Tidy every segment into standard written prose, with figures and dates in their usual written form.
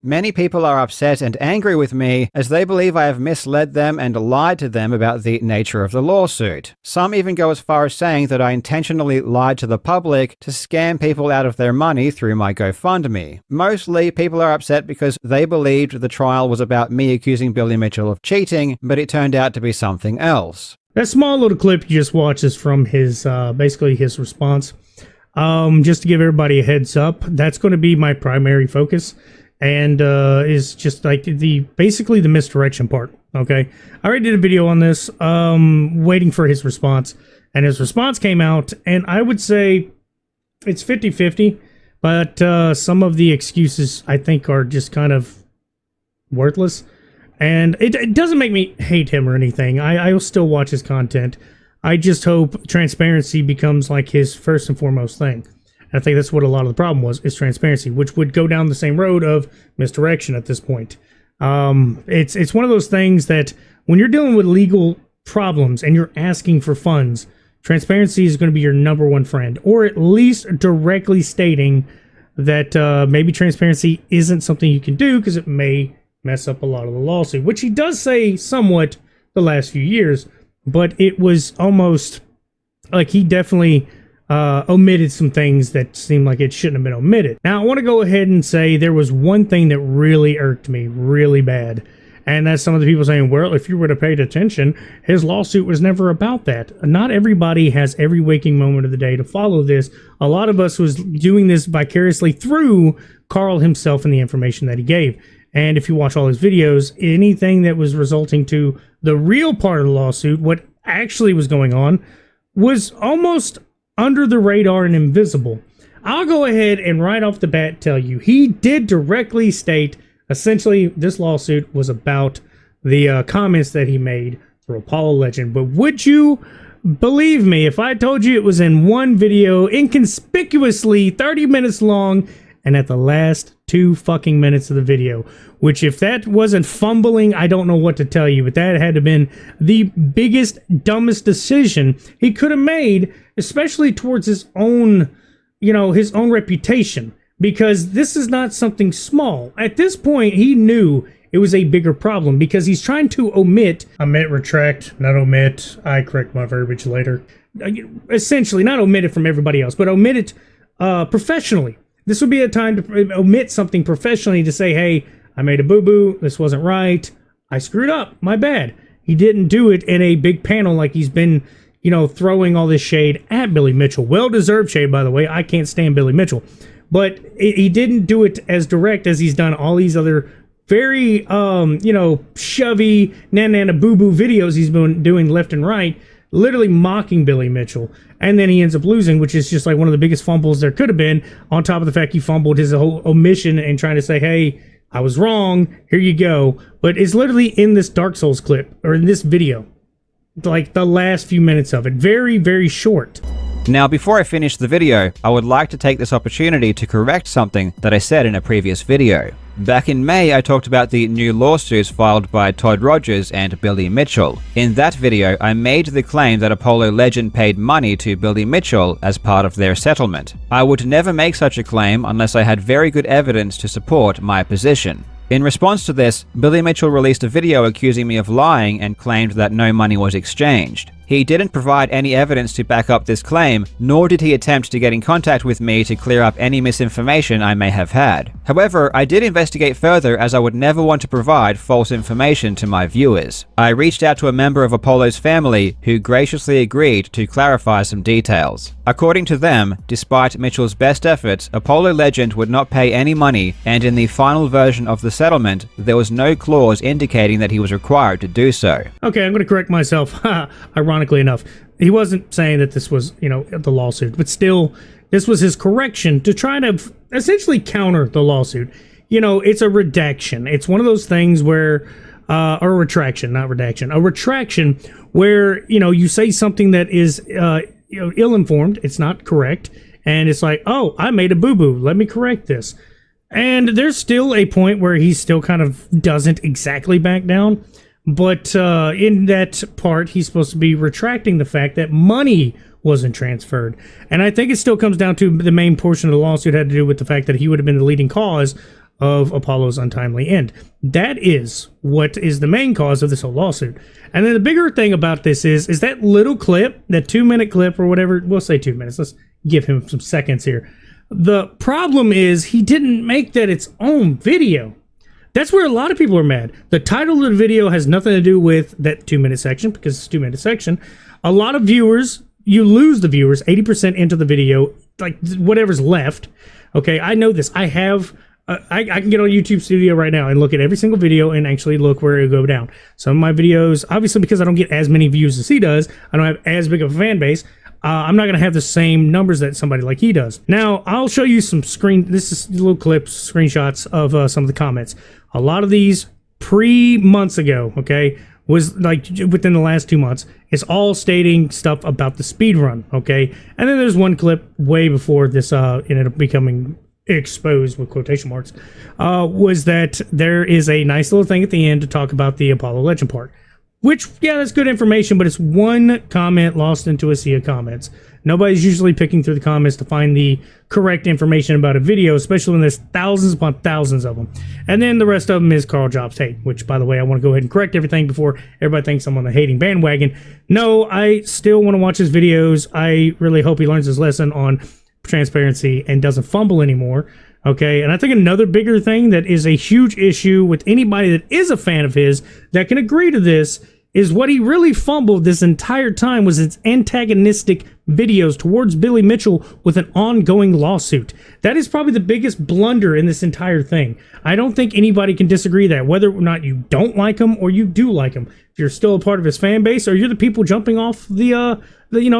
Many people are upset and angry with me as they believe I have misled them and lied to them about the nature of the lawsuit. Some even go as far as saying that I intentionally lied to the public to scam people out of their money through my GoFundMe. Mostly, people are upset because they believed the trial was about me accusing Billy Mitchell of cheating, but it turned out to be something else. That small little clip you just watched is from his, basically his response. Just to give everybody a heads up, that's going to be my primary focus. And is just like basically the misdirection part. Okay, I already did a video on this, waiting for his response, and his response came out, and I would say it's 50-50, but some of the excuses I think are just kind of worthless, and it doesn't make me hate him or anything. I will still watch his content. I just hope transparency becomes like his first and foremost thing. I think that's what a lot of the problem was, is transparency, which would go down the same road of misdirection at this point. It's one of those things that when you're dealing with legal problems and you're asking for funds, transparency is going to be your number one friend, or at least directly stating that maybe transparency isn't something you can do because it may mess up a lot of the lawsuit, which he does say somewhat the last few years, but it was almost like he definitely omitted some things that seemed like it shouldn't have been omitted. Now, I want to go ahead and say there was one thing that really irked me really bad, and that's some of the people saying, well, if you would have paid attention, his lawsuit was never about that. Not everybody has every waking moment of the day to follow this. A lot of us was doing this vicariously through Karl himself and the information that he gave. And if you watch all his videos, anything that was resulting to the real part of the lawsuit, what actually was going on, was almost under the radar and invisible. I'll go ahead and right off the bat tell you, he did directly state, essentially, this lawsuit was about the comments that he made for Apollo Legend. But would you believe me if I told you it was in one video, inconspicuously 30 minutes long, and at the last 2 fucking minutes of the video, which if that wasn't fumbling, I don't know what to tell you, but that had to have been the biggest, dumbest decision he could have made, especially towards his own, his own reputation, because this is not something small. At this point, he knew it was a bigger problem because he's trying to omit, retract, not omit, I correct my verbiage later. Essentially, not omit it from everybody else, but omit it professionally. This would be a time to omit something professionally to say, hey, I made a boo-boo, this wasn't right, I screwed up, my bad. He didn't do it in a big panel like he's been, throwing all this shade at Billy Mitchell. Well-deserved shade, by the way. I can't stand Billy Mitchell. But he didn't do it as direct as he's done all these other very, shovey, nana boo-boo videos he's been doing left and right, literally mocking Billy Mitchell. And then he ends up losing, which is just like one of the biggest fumbles there could have been, on top of the fact he fumbled his whole omission and trying to say, hey, I was wrong, here you go. But it's literally in this Dark Souls clip, or in this video, like the last few minutes of it. Very, very short. Now, before I finish the video, I would like to take this opportunity to correct something that I said in a previous video. Back in May, I talked about the new lawsuits filed by Todd Rogers and Billy Mitchell. In that video, I made the claim that Apollo Legend paid money to Billy Mitchell as part of their settlement. I would never make such a claim unless I had very good evidence to support my position. In response to this, Billy Mitchell released a video accusing me of lying and claimed that no money was exchanged. He didn't provide any evidence to back up this claim, nor did he attempt to get in contact with me to clear up any misinformation I may have had. However, I did investigate further, as I would never want to provide false information to my viewers. I reached out to a member of Apollo's family who graciously agreed to clarify some details. According to them, despite Mitchell's best efforts, Apollo Legend would not pay any money, and in the final version of the settlement, there was no clause indicating that he was required to do so. Okay, I'm going to correct myself. Ironically enough, he wasn't saying that this was, the lawsuit, but still, this was his correction to try to essentially counter the lawsuit. It's a redaction. It's one of those things where, or a retraction, not redaction, a retraction where, you say something that is, ill-informed, it's not correct, and it's like, oh, I made a boo-boo, let me correct this. And there's still a point where he still kind of doesn't exactly back down. But in that part, he's supposed to be retracting the fact that money wasn't transferred. And I think it still comes down to the main portion of the lawsuit had to do with the fact that he would have been the leading cause of Apollo's untimely end. That is what is the main cause of this whole lawsuit. And then the bigger thing about this is that little clip, that 2-minute clip or whatever, we'll say 2 minutes. Let's give him some seconds here. The problem is he didn't make that its own video. That's where a lot of people are mad. The title of the video has nothing to do with that 2-minute section because it's a 2-minute section. A lot of viewers, you lose the viewers 80% into the video, like whatever's left. Okay, I know this. I have... I can get on YouTube Studio right now and look at every single video and actually look where it'll go down. Some of my videos, obviously because I don't get as many views as he does, I don't have as big of a fan base, I'm not going to have the same numbers that somebody like he does. Now, I'll show you some this is little clips, screenshots of some of the comments. A lot of these months ago, okay, was like within the last 2 months. It's all stating stuff about the speed run, okay? And then there's one clip way before this ended up becoming exposed with quotation marks, was that there is a nice little thing at the end to talk about the Apollo legend part, which, yeah, that's good information, but it's one comment lost into a sea of comments. Nobody's usually picking through the comments to find the correct information about a video, especially when there's thousands upon thousands of them. And then the rest of them is Karl Jobst hate, which, by the way, I want to go ahead and correct everything before everybody thinks I'm on the hating bandwagon. No, I still want to watch his videos. I really hope he learns his lesson on transparency and doesn't fumble anymore. Okay, and I think another bigger thing that is a huge issue with anybody that is a fan of his that can agree to this is what he really fumbled this entire time was its antagonistic videos towards Billy Mitchell with an ongoing lawsuit. That is probably the biggest blunder in this entire thing. I don't think anybody can disagree that, whether or not you don't like him or you do like him. If you're still a part of his fan base or you're the people jumping off the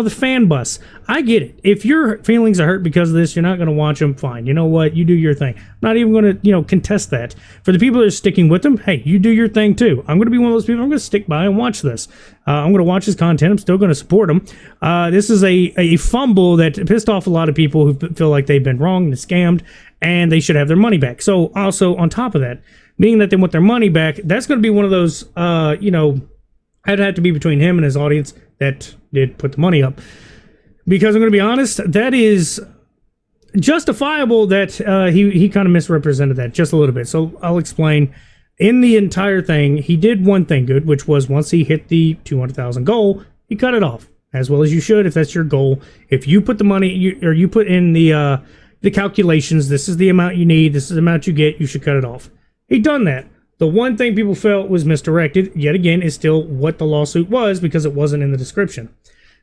fan bus. I get it. If your feelings are hurt because of this, you're not going to watch them, fine. You know what? You do your thing. I'm not even going to, contest that. For the people that are sticking with him, hey, you do your thing too. I'm going to be one of those people. I'm going to stick by and watch this. I'm going to watch his content. I'm still going to support him. This is a fumble that pissed off a lot of people who feel like they've been wronged and scammed, and they should have their money back. So also on top of that, being that they want their money back, that's going to be one of those, I'd have to be between him and his audience that did put the money up. Because I'm going to be honest, that is justifiable that he kind of misrepresented that just a little bit. So I'll explain. In the entire thing, he did one thing good, which was once he hit the 200,000 goal, he cut it off. As well as you should if that's your goal. If you put the money, you put in the calculations, this is the amount you need, this is the amount you get, you should cut it off. He done that. The one thing people felt was misdirected, yet again, is still what the lawsuit was because it wasn't in the description.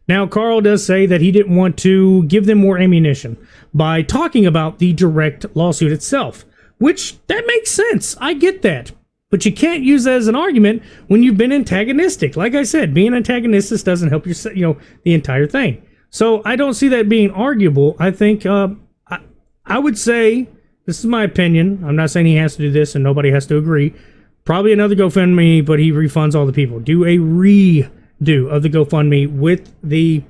Now, Karl does say that he didn't want to give them more ammunition by talking about the direct lawsuit itself, which that makes sense. I get that. But you can't use that as an argument when you've been antagonistic. Like I said, being antagonistic doesn't help the entire thing. So I don't see that being arguable. I think I would say, this is my opinion. I'm not saying he has to do this and nobody has to agree. Probably another GoFundMe, but he refunds all the people. Do a redo of the GoFundMe with the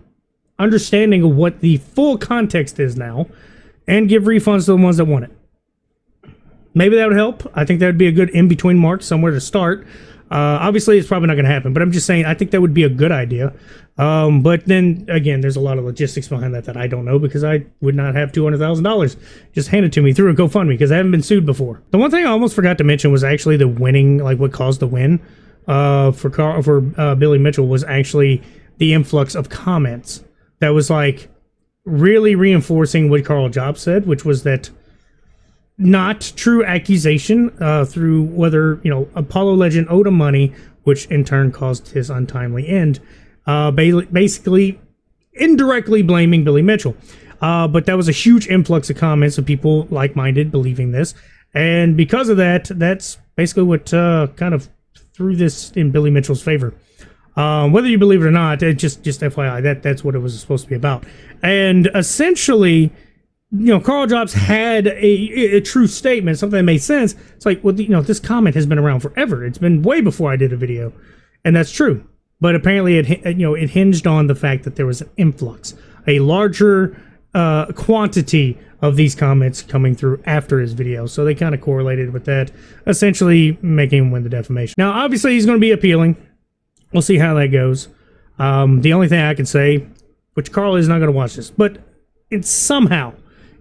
understanding of what the full context is now and give refunds to the ones that want it. Maybe that would help. I think that would be a good in-between mark, somewhere to start. Obviously, it's probably not going to happen, but I'm just saying I think that would be a good idea. But then, again, there's a lot of logistics behind that I don't know because I would not have $200,000 just handed to me through a GoFundMe because I haven't been sued before. The one thing I almost forgot to mention was actually the winning, like what caused the win for Billy Mitchell was actually the influx of comments that was like really reinforcing what Karl Jobst said, which was that not true accusation through whether Apollo legend owed him money, which in turn caused his untimely end. Basically, indirectly blaming Billy Mitchell. But that was a huge influx of comments of people like-minded believing this, and because of that, that's basically what kind of threw this in Billy Mitchell's favor. Whether you believe it or not, just FYI, that's what it was supposed to be about. And essentially, Karl Jobst had a true statement, something that made sense. It's like, well, this comment has been around forever. It's been way before I did a video, and that's true. But apparently, it hinged on the fact that there was an influx, a larger quantity of these comments coming through after his video. So they kind of correlated with that, essentially making him win the defamation. Now, obviously, he's going to be appealing. We'll see how that goes. The only thing I can say, which Karl is not going to watch this, but it's somehow,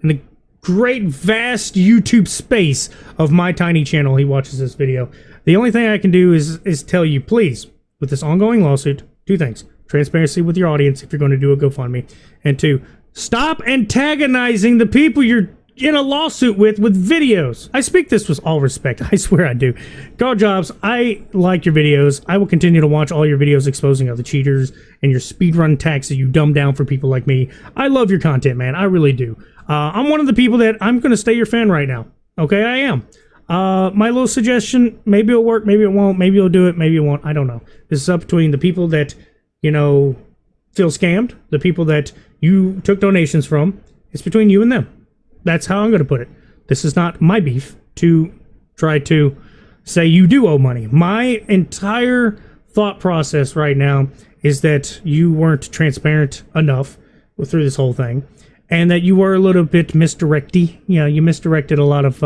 in the great, vast YouTube space of my tiny channel, he watches this video. The only thing I can do is tell you, please, with this ongoing lawsuit, 2 things. Transparency with your audience if you're going to do a GoFundMe. And 2, stop antagonizing the people you're in a lawsuit with videos. I speak this with all respect. I swear I do. Karl Jobst, I like your videos. I will continue to watch all your videos exposing other cheaters and your speedrun attacks that you dumb down for people like me. I love your content, man. I really do. I'm one of the people that I'm going to stay your fan right now. Okay, I am. My little suggestion, maybe it'll work, maybe it won't, maybe you'll do it, maybe it won't. I don't know. This is up between the people that, you know, feel scammed, the people that you took donations from. It's between you and them. That's how I'm going to put it. This is not my beef to try to say you do owe money. My entire thought process right now is that you weren't transparent enough through this whole thing, and that you were a little bit misdirecty. You know, you misdirected a lot of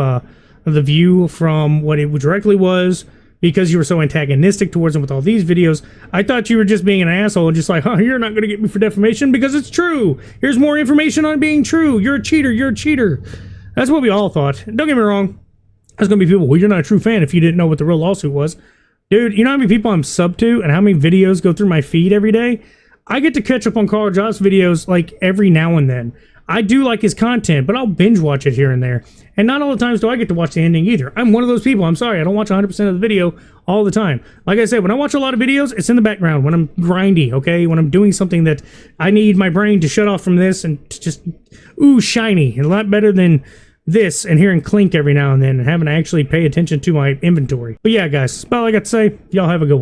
the view from what it directly was, because you were so antagonistic towards him with all these videos. I thought you were just being an asshole and just like, oh, you're not going to get me for defamation because it's true. Here's more information on it being true. You're a cheater. You're a cheater. That's what we all thought. Don't get me wrong. There's going to be people, well, you're not a true fan if you didn't know what the real lawsuit was. Dude, you know how many people I'm sub to and how many videos go through my feed every day? I get to catch up on Karl Jobst videos like every now and then. I do like his content, but I'll binge watch it here and there. And not all the times do I get to watch the ending either. I'm one of those people. I'm sorry. I don't watch 100% of the video all the time. Like I said, when I watch a lot of videos, it's in the background when I'm grindy, okay? When I'm doing something that I need my brain to shut off from this and just, ooh, shiny. A lot better than this and hearing clink every now and then and having to actually pay attention to my inventory. But yeah, guys, that's about all I got to say. Y'all have a good one.